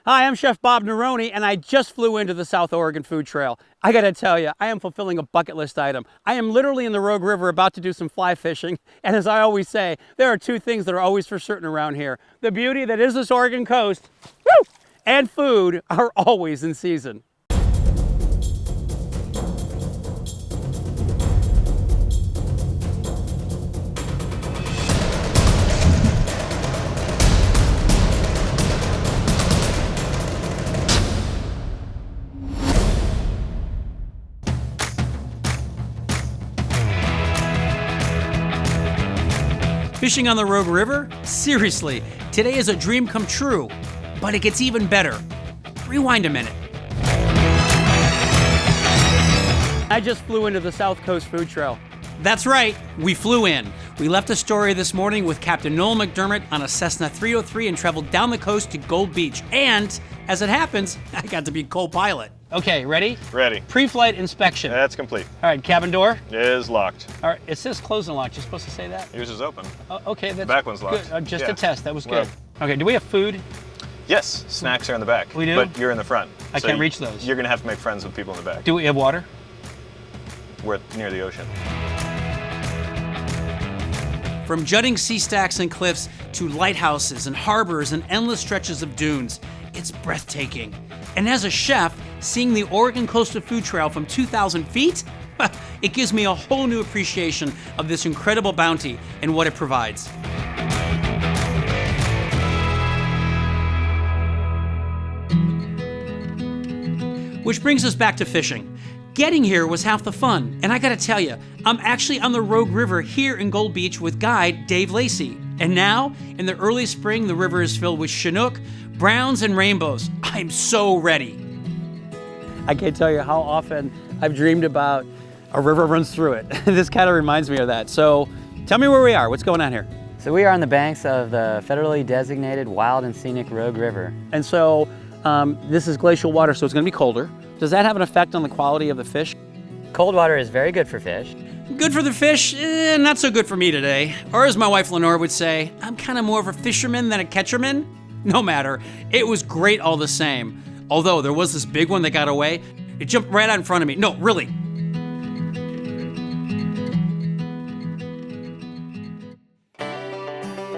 Hi, I'm Chef Bob Neroni, and I just flew into the South Oregon Food Trail. I gotta tell you, I am fulfilling a bucket list item. I am literally in the Rogue River about to do some fly fishing, and as I always say, there are two things that are always for certain around here. The beauty that is this Oregon coast, woo, and food are always in season. Fishing on the Rogue River? Seriously, today is a dream come true, but it gets even better. Rewind a minute. I just flew into the South Coast Food Trail. That's right, we flew in. We left Astoria this morning with Captain Noel McDermott on a Cessna 303 and traveled down the coast to Gold Beach. And, as it happens, I got to be co-pilot. Okay, ready? Ready. Pre-flight inspection. That's complete. All right, cabin door? It is locked. All right, it says closed and locked. You're supposed to say that? Yours is open. Okay, that's the back one's locked. Good. Just yeah. a test. That was Well, good. Okay, do we have food? Yes, snacks are in the back. We do? But you're in the front. I can't reach those. You're going to have to make friends with people in the back. Do we have water? We're near the ocean. From jutting sea stacks and cliffs to lighthouses and harbors and endless stretches of dunes, it's breathtaking. And as a chef, seeing the Oregon Coastal Food Trail from 2,000 feet, it gives me a whole new appreciation of this incredible bounty and what it provides. Which brings us back to fishing. Getting here was half the fun, and I gotta tell you, I'm actually on the Rogue River here in Gold Beach with guide Dave Lacey. And now, in the early spring, the river is filled with Chinook, browns, and rainbows. I'm so ready. I can't tell you how often I've dreamed about a river runs through it. This kind of reminds me of that. So tell me where we are. What's going on here? So we are on the banks of the federally designated wild and scenic Rogue River. And so this is glacial water, so it's going to be colder. Does that have an effect on the quality of the fish? Cold water is very good for fish. Good for the fish, not so good for me today. Or as my wife Lenore would say, I'm kind of more of a fisherman than a catcherman. No matter, it was great all the same. Although there was this big one that got away. It jumped right out in front of me. No, really.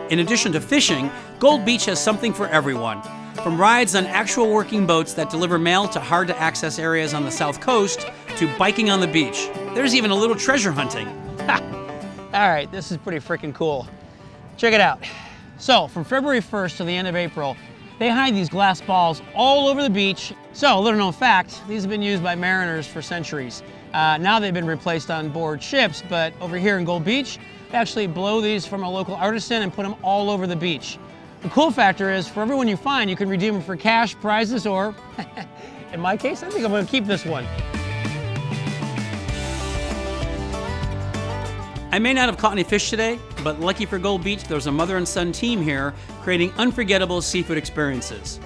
In addition to fishing, Gold Beach has something for everyone. From rides on actual working boats that deliver mail to hard-to-access areas on the South Coast, to biking on the beach. There's even a little treasure hunting. All right, this is pretty freaking cool. Check it out. So, from February 1st to the end of April, they hide these glass balls all over the beach. So, little known fact, these have been used by mariners for centuries. Now they've been replaced on board ships, but over here in Gold Beach, they actually blow these from a local artisan and put them all over the beach. The cool factor is, for everyone you find, you can redeem them for cash, prizes, or, in my case, I think I'm gonna keep this one. I may not have caught any fish today, but lucky for Gold Beach, there's a mother and son team here creating unforgettable seafood experiences.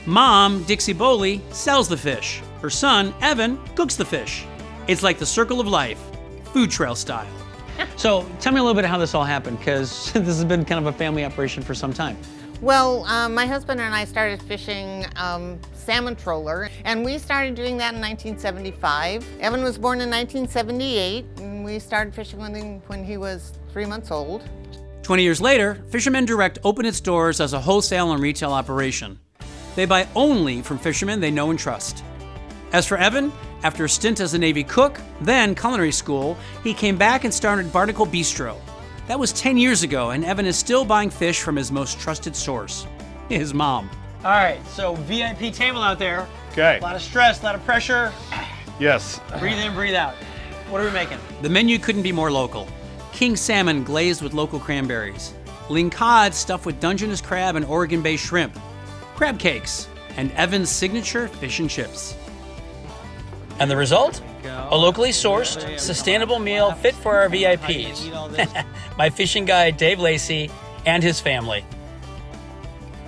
Mom, Dixie Boley, sells the fish. Her son, Evan, cooks the fish. It's like the circle of life, food trail style. So tell me a little bit of how this all happened, because this has been kind of a family operation for some time. Well, my husband and I started fishing salmon troller, and we started doing that in 1975. Evan was born in 1978, and we started fishing with him when he was 3 months old. 20 years later, Fisherman Direct opened its doors as a wholesale and retail operation. They buy only from fishermen they know and trust. As for Evan, after a stint as a Navy cook, then culinary school, he came back and started Barnacle Bistro. That was 10 years ago, and Evan is still buying fish from his most trusted source, his mom. All right, so VIP table out there. Okay. A lot of stress, a lot of pressure. Yes. Breathe in, breathe out. What are we making? The menu couldn't be more local. King salmon glazed with local cranberries. Ling cod stuffed with Dungeness crab and Oregon Bay shrimp. Crab cakes. And Evan's signature fish and chips. And the result? A locally sourced, sustainable meal fit for our VIPs. My fishing guide, Dave Lacey, and his family.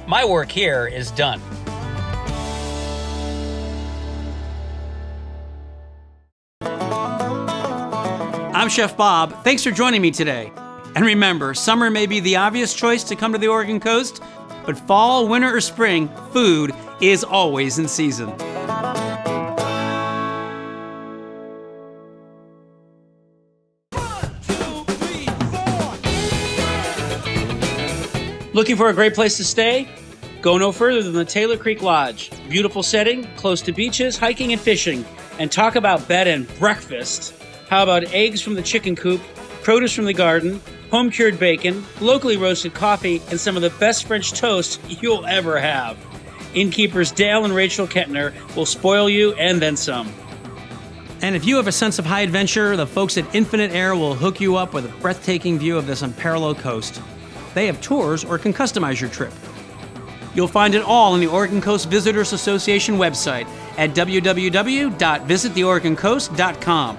My work here is done. I'm Chef Bob. Thanks for joining me today. And remember, summer may be the obvious choice to come to the Oregon coast, but fall, winter, or spring, food is always in season. Looking for a great place to stay? Go no further than the Taylor Creek Lodge. Beautiful setting, close to beaches, hiking and fishing. And talk about bed and breakfast. How about eggs from the chicken coop, produce from the garden, home-cured bacon, locally roasted coffee, and some of the best French toast you'll ever have. Innkeepers Dale and Rachel Kettner will spoil you and then some. And if you have a sense of high adventure, the folks at Infinite Air will hook you up with a breathtaking view of this unparalleled coast. They have tours or can customize your trip. You'll find it all on the Oregon Coast Visitors Association website at www.visittheoregoncoast.com.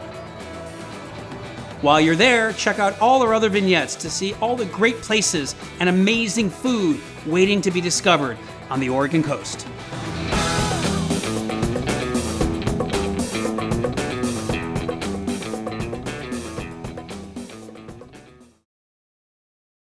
While you're there, check out all our other vignettes to see all the great places and amazing food waiting to be discovered on the Oregon coast.